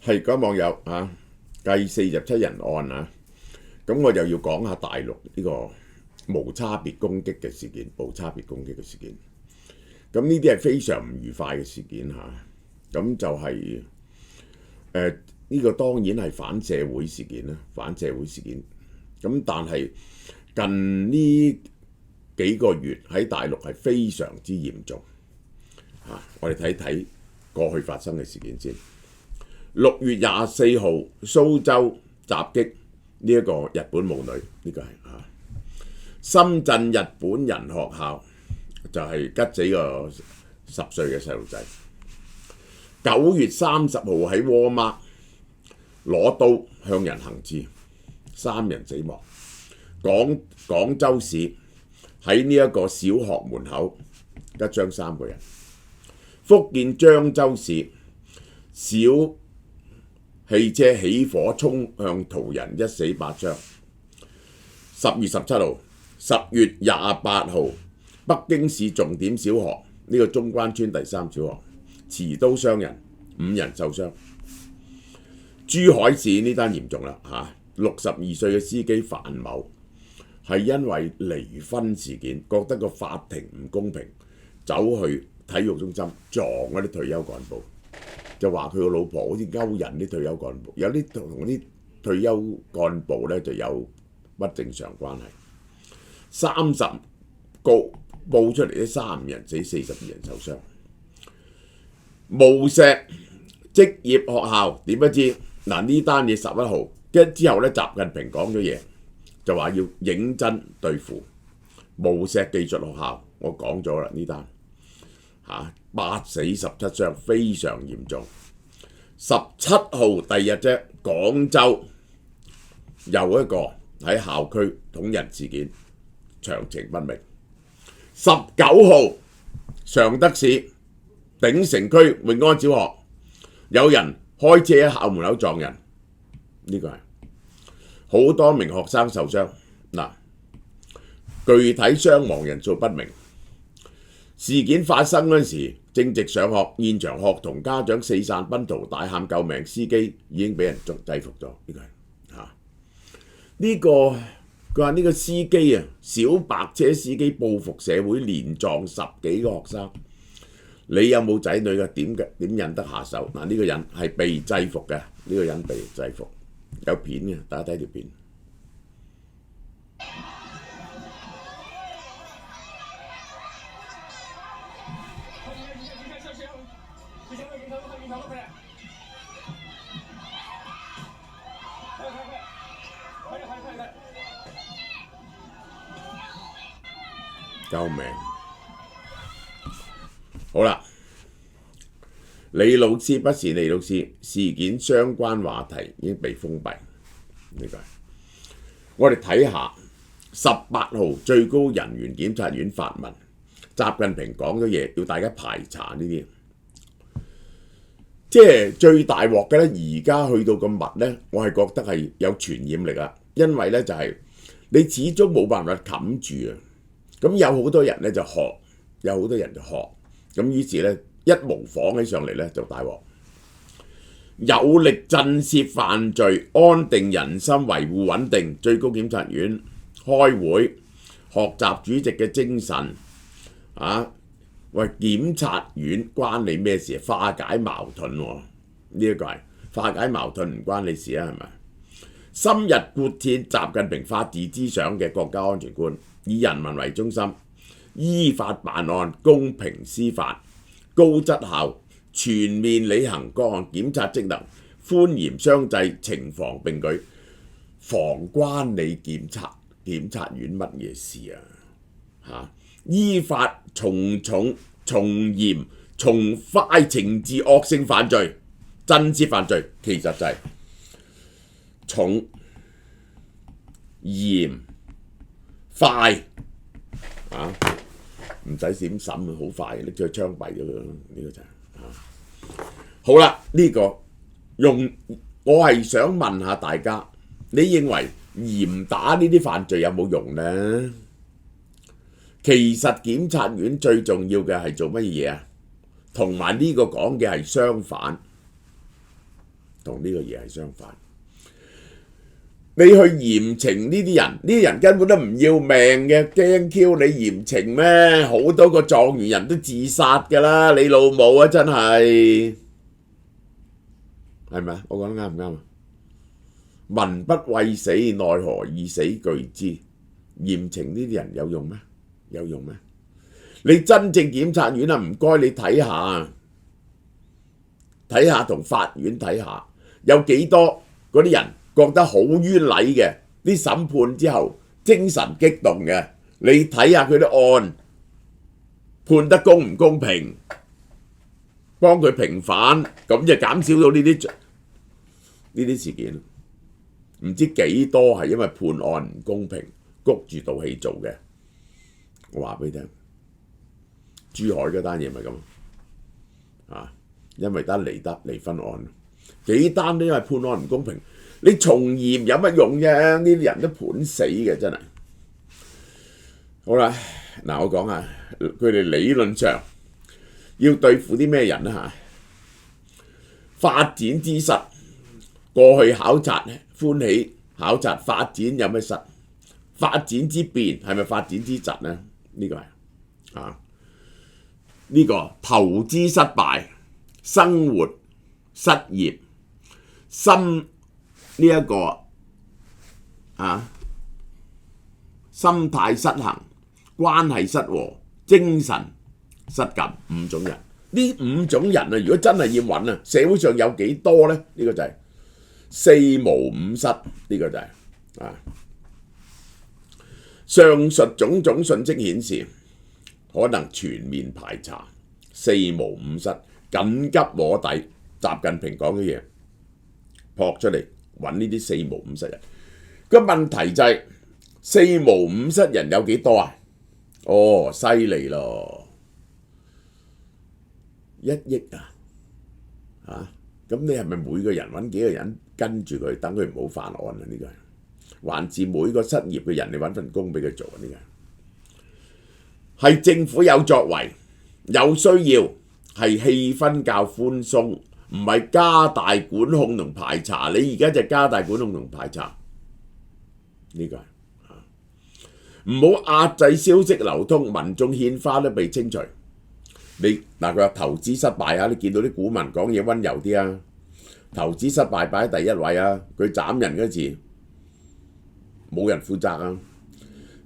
係各位網友啊，繼47人案啊，咁我就要講下大陸呢個無差別攻擊嘅事件，無差別攻擊嘅事件。咁呢啲係非常唔愉快嘅事件嚇。咁就係呢個當然係反社會事件啦，反社會事件。咁但係近呢幾個月喺大陸係非常之嚴重嚇。我哋睇睇過去發生嘅事件先。6月24號，蘇州襲擊呢一個日本母女，呢個係深圳日本人學校就係吉死個10歲嘅細路仔。9月30號喺窩馬攞刀向人行刺，3人死亡。廣州市喺呢一個小學門口一槍3個人。福建漳州市小汽車起火衝向途人，1死8傷。10月17號、10月28號，北京市重點小學呢個中關村第3小學持刀傷人，5人受傷。珠海市呢單嚴重啦，62歲嘅司機范某係因為離婚事件，覺得個法庭唔公平，走去體育中心撞嗰啲退休幹部。就話佢個老婆好似勾引啲退休幹部，有啲同啲退休幹部咧就有不正常關係。30個報出嚟啲35人死，42人受傷。無錫職業學校點不知嗱，呢單嘢11號，跟之後咧習近平講咗嘢，就話要認真對付無錫技術學校。我講咗啦，呢單8死17傷，非常嚴重。17號第二日啫，廣州又一個喺校區捅人事件，詳情不明。19號常德市鼎城區永安小學有人開車喺校門口撞人，呢個係好多名學生受傷。嗱，具體傷亡人數不明。事件發生嗰陣時，正值上學，現場學童家長四散奔逃，大喊救命，司機已經俾人制服咗。呢個係呢個佢話呢個司機啊，小白車司機報復社會，連撞10幾個學生。你有冇仔女嘅？點忍得下手？嗱，呢個人係被制服嘅，呢個人被制服，有片嘅，大家睇條片。救命！好啦，李老師不是李老師，事件相關話題已經被封閉。呢個我哋睇下18號最高人員檢察院發文，習近平講咗嘢，要大家排查呢啲。即係最大鑊嘅咧，而家去到咁密咧，我係覺得係有傳染力啊，因為咧就係你始終冇辦法冚住啊。咁有好多人咧就學，有好多人就學，咁於是咧一模仿起上嚟咧就大鑊。有力震懾犯罪，安定人心，維護穩定。最高檢察院開會，學習主席嘅精神喂，檢察院關你咩事？化解矛盾喎，呢一個係化解矛盾唔關你事啊，係咪？深入貫徹習近平法治思想嘅國家安全觀，以人民為中心，依法辦案，公平司法，高質效，全面履行各項檢察職能，寬嚴相濟，懲防並舉。防關你檢察院乜嘢事啊？依法從重從嚴從快懲治惡性犯罪，震懾犯罪，其實就係重嚴快唔使點審，好快拎咗去槍斃咗佢。呢個就係好啦。呢個我係想問下大家，你認為嚴打呢啲犯罪有冇用呢？其實檢察院最重要嘅係做乜嘢啊？同埋呢個講嘅係相反。同呢個嘢係相反。你去嚴懲呢啲人，呢啲人根本都唔要命嘅，驚 Q 你嚴懲咩？好多個狀元人都自殺㗎啦，你老母啊，真係係咪啊？我講得啱唔啱啊？民不畏死，奈何以死懼之？嚴懲呢啲人有用咩？有用咩？你真正檢察院啊，唔該你睇下同法院睇下，有幾多嗰啲人覺得好冤禮嘅，啲審判之後精神激動嘅，你睇下佢啲案判得公唔公平，幫佢平反，咁就減少到呢啲事件。唔知幾多係因為判案唔公平，谷住道氣做嘅。我話俾你聽，珠海嗰單嘢咪咁啊，因為單離婚案，幾單都因為判案唔公平。你從嚴有乜用啫？呢啲人都判死嘅，真係。好啦，嗱我講下佢哋理論上要對付啲咩人啊？發展之失，過去考察歡喜考察發展有咩失？發展之變係咪發展之疾呢？呢個係呢個投資失敗、生活失業、呢一個心態失衡、關係失和、精神失禁5種人。呢5種人啊，如果真係要揾啊，社會上有幾多呢？呢個就係4無5失，呢個就係上述種種訊息顯示，可能全面排查4無5失，緊急摸底。習近平講嘅嘢撲出嚟。揾呢啲4無5失人，個問題就係4無5失人有幾多啊？哦，犀利咯，1億啊！咁你係咪每個人揾幾個人跟住佢，等佢唔好犯案啊？呢個係還是每個失業嘅人你揾份工俾佢做啊？呢個係政府有作為，有需要，係氣氛較寬鬆。唔係加大管控同排查，你而家就加大管控同排查，呢個係唔好壓制消息流通，民眾獻花都被清除。佢話投資失敗啊！你見到啲股民講嘢溫柔啲啊，投資失敗擺喺第一位啊，佢斬人嗰時冇人負責啊。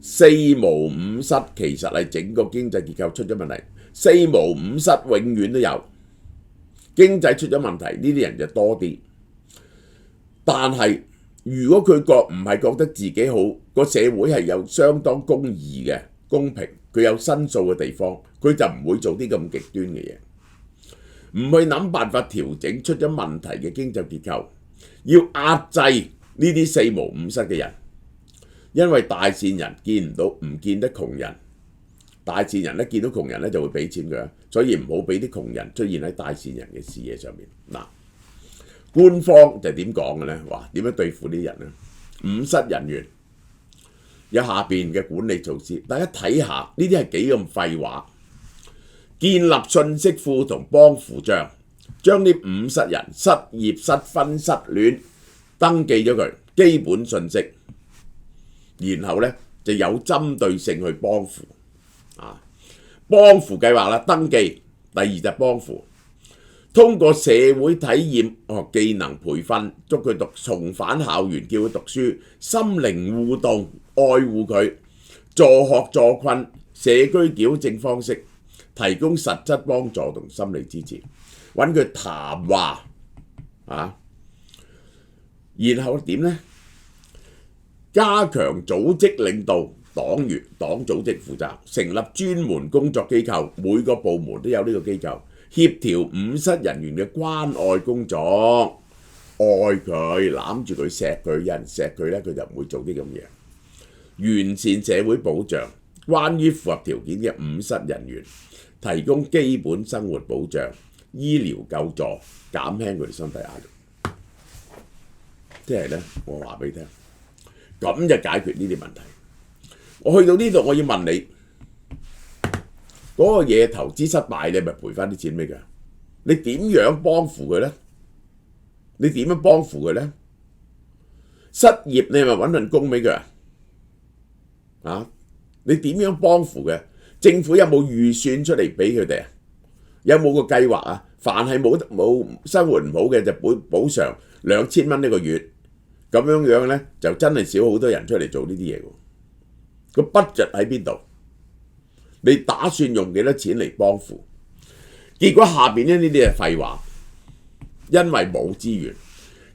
4無5失其實係整個經濟結構出咗問題，4無5失永遠都有。經濟出咗問題，呢啲人就多啲。但係如果佢唔係覺得自己好，個社會係有相當公義嘅、公平，佢有申訴嘅地方，佢就唔會做啲咁極端嘅嘢，唔去諗辦法調整出咗問題嘅經濟結構，要壓制呢啲4無5失嘅人，因為大善人見唔到，唔見得窮人。大善人咧見到窮人咧就會俾錢佢，所以唔好俾啲窮人出現喺大善人嘅視野上面。嗱，官方就點講嘅咧？哇，點樣對付啲人咧？5失人員有下邊嘅管理措施，大家睇下呢啲係幾咁廢話。建立信息庫同幫扶帳，將啲5失人失業、失婚、失戀登記咗佢基本信息，然後咧就有針對性去幫扶。幫扶計劃啦，登記。第2就幫扶，通過社會體驗技能培訓，捉佢重返校園，叫佢讀書，心靈互動，愛護佢，助學助困，社區矯正方式，提供實質幫助同心理支持，揾佢談話然後點呢？加強組織領導。黨員黨組織負責，成立專門工作機構，每個部門都有呢個機構，協調5失人員嘅關愛工作，愛佢攬住佢錫佢，有人錫佢咧，佢就唔會做啲咁嘢。完善社會保障，關於符合條件嘅5失人員，提供基本生活保障、醫療救助，減輕佢哋身體壓力。即係咧，我話俾你聽，咁就解決呢啲問題。我去到呢度，我要問你，嗰個嘢投資失敗，你咪賠翻啲錢俾佢？你點樣幫扶佢呢？你點樣幫扶佢呢？失業你咪揾份工俾佢啊？你點樣幫扶嘅？政府有冇預算出嚟俾佢哋啊？有冇個計劃啊？凡係冇生活唔好嘅就補償2000蚊一個月，咁樣呢，就真係少好多人出嚟做呢啲嘢喎。個 budget 喺邊度？你打算用幾多錢嚟幫扶？結果下邊呢啲係廢話，因為冇資源，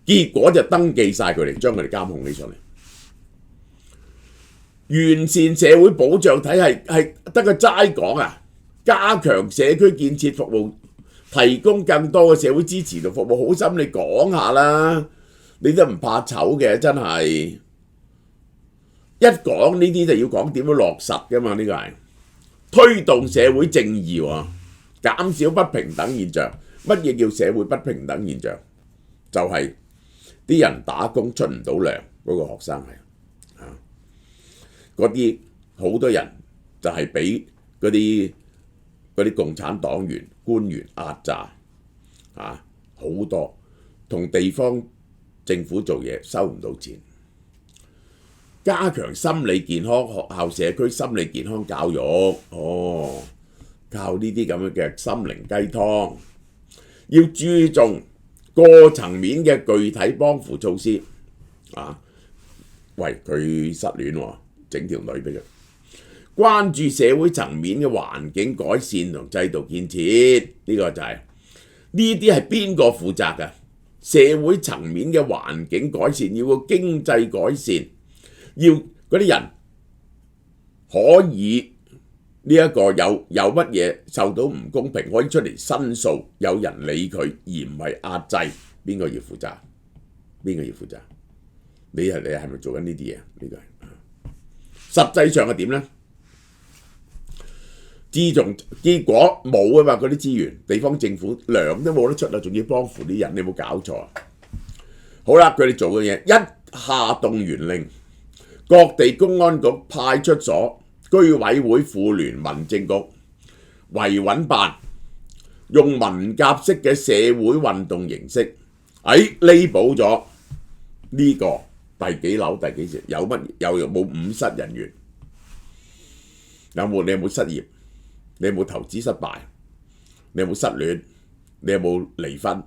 結果就登記晒佢哋，將佢哋監控起上嚟。完善社會保障體系係得個齋講啊！加強社區建設服務，提供更多嘅社會支持同服務，好心你講下啦，你都唔怕醜嘅，真係一講呢啲就要講點樣落實㗎嘛？呢個係推動社會正義喎，減少不平等現象。乜嘢叫社會不平等現象？就係啲人打工出唔到糧，嗰個學生係嗰啲好多人就係俾嗰啲共產黨員官員壓榨好多，同地方政府做嘢收唔到錢。加強心理健康，學校社區心理健康教育，靠呢啲咁樣嘅心靈雞湯，要注重個層面嘅具體幫扶措施喂，佢失戀喎，整條女俾佢。關注社會層面嘅環境改善同制度建設，呢個就係呢啲係邊個負責㗎？社會層面嘅環境改善，要個經濟改善，要嗰啲人可以呢一個有乜嘢受到唔公平，可以出嚟申訴，有人理佢，而唔係壓制。邊個要負責？邊個要負責？你係咪做緊呢啲嘢？呢個係實際上係點呢？結果冇啊嘛，嗰啲資源，地方政府糧都冇得出啦，仲要幫扶啲人，你有冇搞錯啊？好啦，佢哋做嘅嘢，一下動員令，各地公安局、派出所、居委會、婦聯、民政局維穩辦，用文革式嘅社會運動形式，label咗呢個第幾樓第幾時，有冇誤失人員？你有冇失業？你有冇投資失敗？你有冇失戀？你有冇離婚？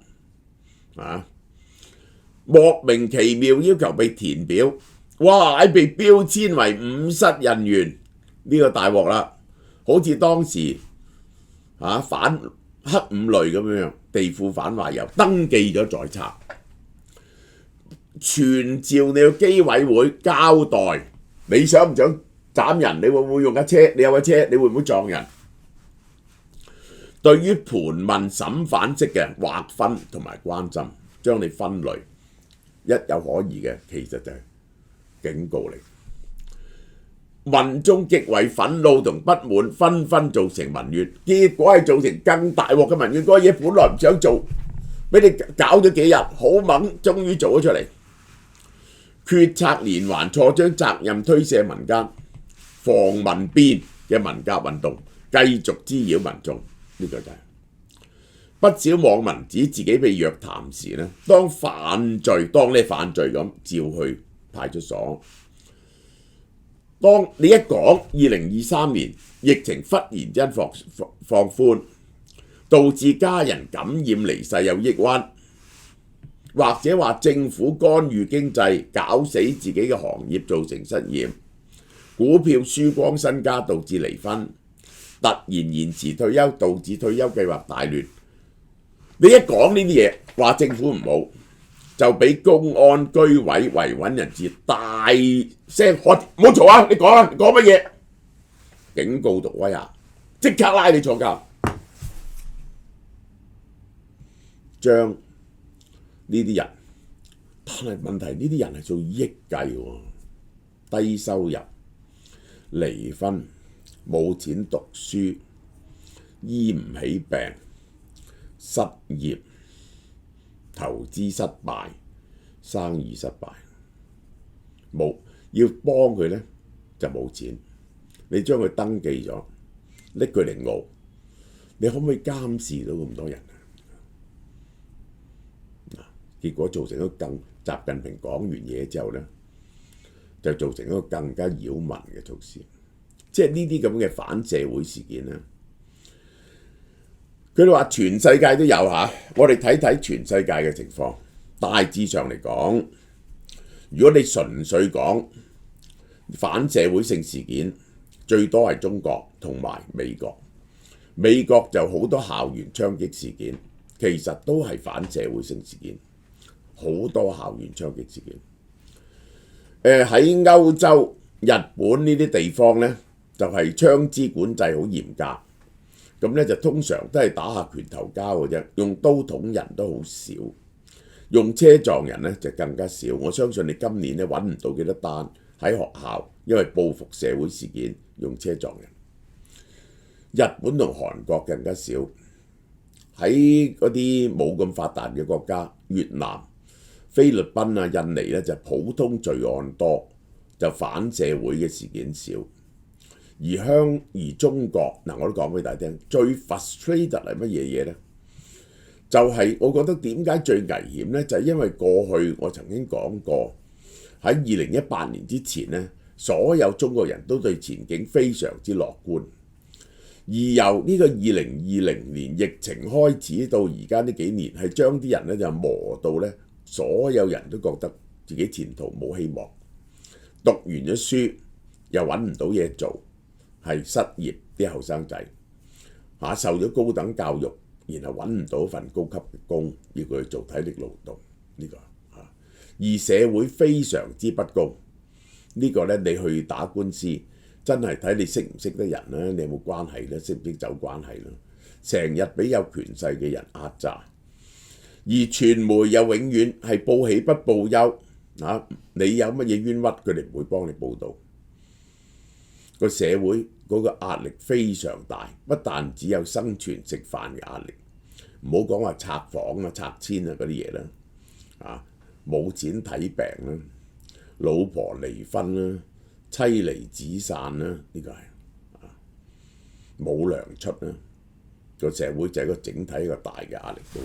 莫名其妙要求被填表，哇！被標籤為誤失人員，呢個大鑊啦！好似當時反黑五類咁樣，地庫反壞右，登記咗在冊，傳召你去機委會交代，你想唔想斬人？你會唔會用架車？你有架車，你會唔會撞人？對於盤問審犯式嘅劃分同埋關心，將你分類，一有可疑嘅，其實就係警告你。民眾極為憤怒同不滿，紛紛造成民怨，結果係造成更大鑊嘅民怨。嗰嘢本來唔想做，俾你搞咗幾日，好猛，終於做咗出嚟。決策連環錯，將責任推卸民間，防民變嘅文革運動繼續滋擾民眾。呢個就係不少網民指自己被約談時呢，當你係犯罪咁召去派出所。當你一講2023年疫情忽然之間放寬，導致家人感染離世有抑鬱，或者話政府干預經濟搞死自己嘅行業造成失業，股票輸光身家導致離婚，突然延遲退休導致退休計劃大亂。你一講呢啲嘢，話政府唔好，就俾公安居委維穩人士大聲喝：唔好嘈啊！你講啊，你講乜嘢？警告毒威嚇，即刻拉你坐監。將呢啲人，但係問題呢啲人係做億計喎，低收入、離婚、冇錢讀書、醫唔起病、失業、投資失敗、生意失敗，冇要幫佢呢就冇錢。你將佢登記咗，拎佢嚟熬，你可唔可以監視到咁多人？結果造成一個習近平講完嘢之後呢，就造成一個更加擾民嘅措施。即係呢啲咁嘅反社會事件呢，佢哋話全世界都有嚇。我哋睇睇全世界嘅情況，大致上嚟講，如果你純粹講反社會性事件，最多係中國同埋美國。美國就好多校園槍擊事件，其實都係反社會性事件，好多校園槍擊事件。喺歐洲、日本呢啲地方呢，就係槍支管制好嚴格，咁呢就通常都係打下拳頭交嘅啫，用刀捅人都好少，用車撞人呢就更加少。我相信你今年呢揾唔到幾多單喺學校，因為報復社會事件用車撞人。日本同韓國更加少，喺嗰啲冇咁發達嘅國家，越南、菲律賓啊、印尼咧就普通罪案多，就反社會嘅事件少。而中國嗱，我都講俾大家聽，最 frustrated 係乜嘢嘢呢？就係我覺得點解最危險呢？就係因為過去我曾經講過，喺2018年之前呢，所有中國人都對前景非常之樂觀。而由呢個2020年疫情開始到而家呢幾年，係將啲人呢就磨到呢，所有人都覺得自己前途冇希望，讀完咗書又揾唔到嘢做，係失業啲後生仔嚇，受咗高等教育，然後揾唔到份高級嘅工，要佢去做體力勞動呢個嚇，而社會非常之不公。呢個呢，你去打官司，真係睇你識唔識得人啦，你有冇關係咧，識唔識走關係啦？成日俾有權勢嘅人壓榨，而傳媒又永遠係報喜不報憂啊！你有乜嘢冤屈，佢哋唔會幫你報導。個社會嗰個壓力非常大，不但只有生存食飯嘅壓力，唔好講話拆房啊、拆遷啊嗰啲嘢啦，啊冇錢睇病啦，老婆離婚啦。妻離子散啦，呢個係冇糧出啦，個社會就係一個整體一個大嘅壓力度。